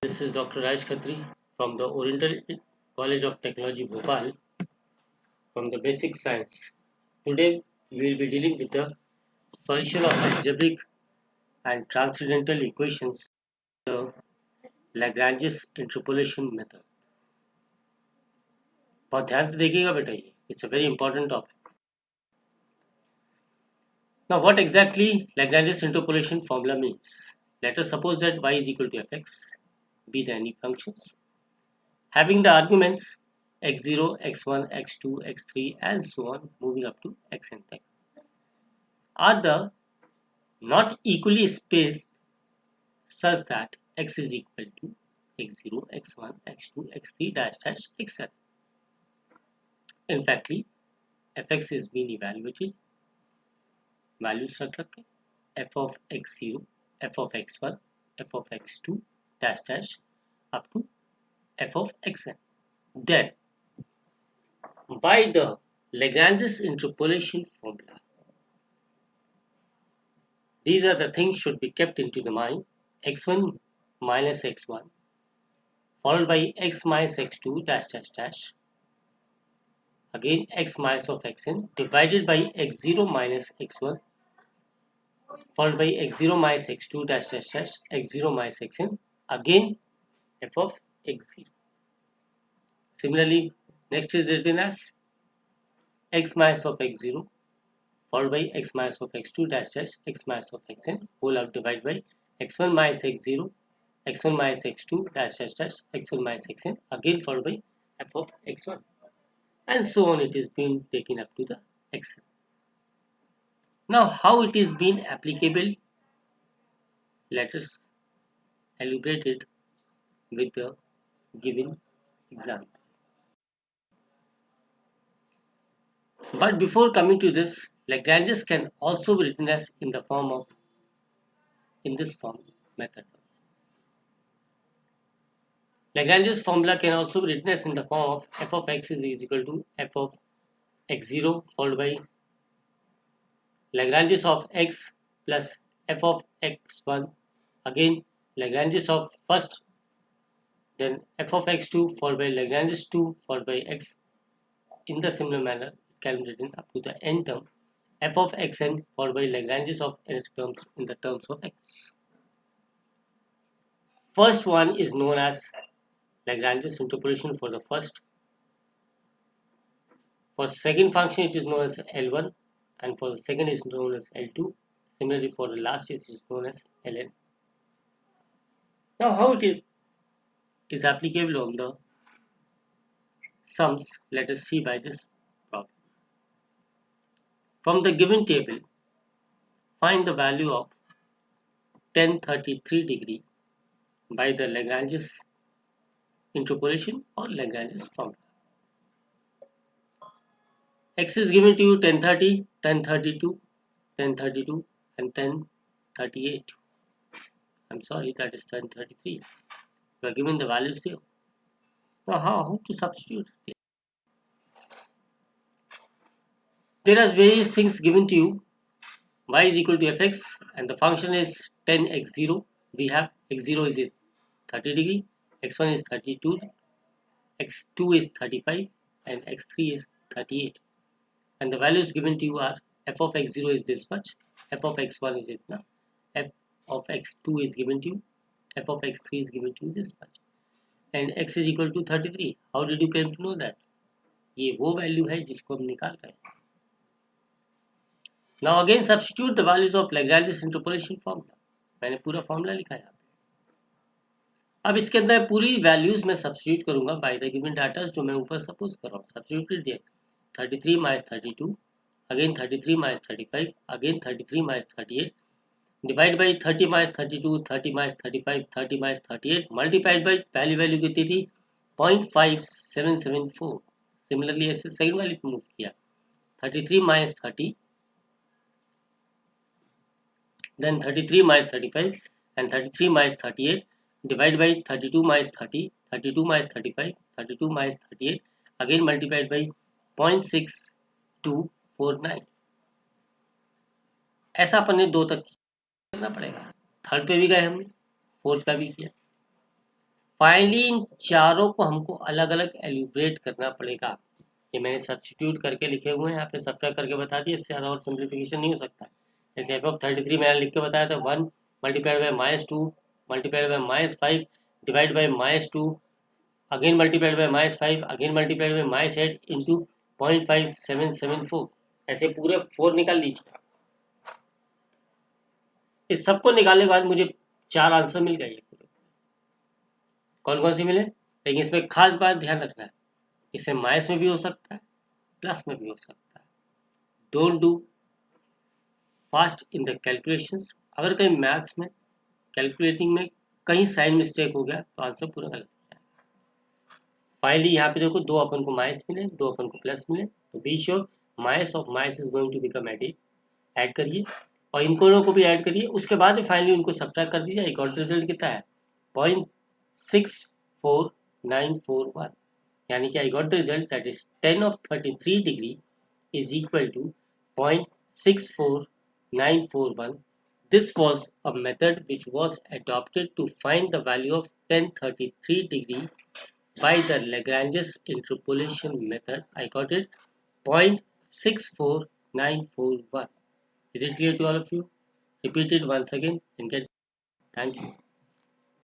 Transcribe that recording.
This is Dr. Raj Khatri from the Oriental College of Technology, Bhopal, from the basic science. Today, we will be dealing with the solution of algebraic and transcendental equations, the Lagrange's interpolation method. बहुत ध्यान से देखिएगा बेटा ये. It's a very important topic. Now, what exactly Lagrange's interpolation formula means? Let us suppose that y is equal to fx, be the any functions, having the arguments x0, x1, x2, x3 and so on moving up to xn tech are the not equally spaced such that x is equal to x0, x1, x2, x3 dash dash xn. In fact, fx is being evaluated, values रख रखे f of x0, f of x1, f of x2 dash dash up to f of xn. Then, by the Lagrange's interpolation formula, these are the things should be kept into the mind. x1 minus x1 followed by x minus x2 dash dash dash, again x minus of xn divided by x0 minus x1 followed by x0 minus x2 dash dash dash, x0 minus xn, again f of x0. Similarly, next is written as x minus of x0 followed by x minus of x2 dash dash, x minus of xn whole out divided by x1 minus x0, x1 minus x2 dash dash dash, x1 minus xn, again followed by f of x1, and so on. It is being taken up to the xn. Now, how it is being applicable? Let us elaborate it with the given example. But before coming to this, Lagrange's can also be written as in the form of in this form method. Lagrange's formula can also be written as in the form of f of x is equal to f of x0 followed by Lagrange's of x plus f of x1, again Lagrange's of first, then f of x2 followed by Lagrange's 2 followed by x. In the similar manner, it can be written up to the n term f of xn followed by Lagrange's of n terms in the terms of x. First one is known as Lagrange's interpolation for the first. For second function, it is known as L1, and for the second is known as L2. Similarly, for the last, it is known as Ln. Now, how it is applicable on the sums, let us see by this problem. From the given table, find the value of tan 33 degree by the Lagrange's interpolation or Lagrange's formula. X is given to you tan 30, tan 32, tan 32 and tan 38. I'm sorry, that is tan 33. You are given the values there. Now, how to substitute? There are various things given to you. Y is equal to fx and the function is tan x0. We have x0 is 30 degree, x1 is 32, x2 is 35 and x3 is 38. And the values given to you are f of x0 is this much, f of x1 is itna, f of x2 is given to you, f of x3 is given to you this much, and x is equal to 33. How did you came to know that? ये वो value है जिसको हम निकाल रहे हैं. Now again substitute the values of Lagrange's interpolation formula. मैंने पूरा फॉर्मूला लिखा है यहाँ पे. अब इसके अंदर पूरी वैल्यूज मैं सब्स्टिट्यूट करूंगा बाय द गिवन डाटा जो मैं ऊपर सपोज कर रहा हूँ. सब्स्टिट्यूट कर दिया 33 minus 32, again 33 minus 35, again 33 minus 38, divided by 30 minus 32, 30 minus 35, 30 minus 38, multiplied by पहली वैल्यू कितनी थी 0.5774. सिमिलरली ऐसे सेकंड वैल्यू को मूव किया 33 minus 30, then 33 minus 35 and 33 minus 38, divided by 32 minus 30, 32 minus 35, 32 minus 38, again multiplied by 0.6249. ऐसा अपन ने दो तक करना पड़ेगा. थर्ड पे भी गए हमने, फोर्थ का भी किया. फाइनली इन चारों को हमको अलग अलग एलिब्रेट करना पड़ेगा। ये मैंने सब्स्टिट्यूट करके लिखे हुए हैं, यहाँ पे सब्ट्रैक्ट करके बता दिए, इससे ज़्यादा और सिंप्लीफिकेशन नहीं हो सकता। जैसे एफ ऑफ 33 मैंने लिख के बताया था 1 multiplied by -2 multiplied by -5 divide by -2 again multiplied by -5 again multiplied by -8 into 0.5774। ऐसे पूरे 4 निकाल लीजिए। इस सबको निकालने के बाद मुझे 4 आंसर मिल गए। कौन कौन से मिले, लेकिन इसमें खास बात ध्यान रखना है, इसे माइनस में भी हो सकता है, प्लस में भी हो सकता है। Don't do fast in the calculations. अगर कहीं मैथ्स में कैलकुलेटिंग में कहीं साइन मिस्टेक हो गया तो आंसर पूरा गलत हो जाएगा। फाइनली यहाँ पे देखो 2 अपन को माइनस मिले, 2 अपन को प्लस मिले, तो be sure minus of minus is going to become add it. Add करिए और इन दोनों को भी ऐड करिए, उसके बाद में फाइनली उनको सब्ट्रैक्ट कर दीजिए। एक और रिजल्ट कितना है 0.64941, यानी कि I got the result that is 10 of 33 degree is equal to 0.64941. This was a method which was adopted to find the value of 1033 degree by the Lagrange's interpolation method. I got it 0.64941. Is it clear to all of you? Repeat it once again and get. Thank you.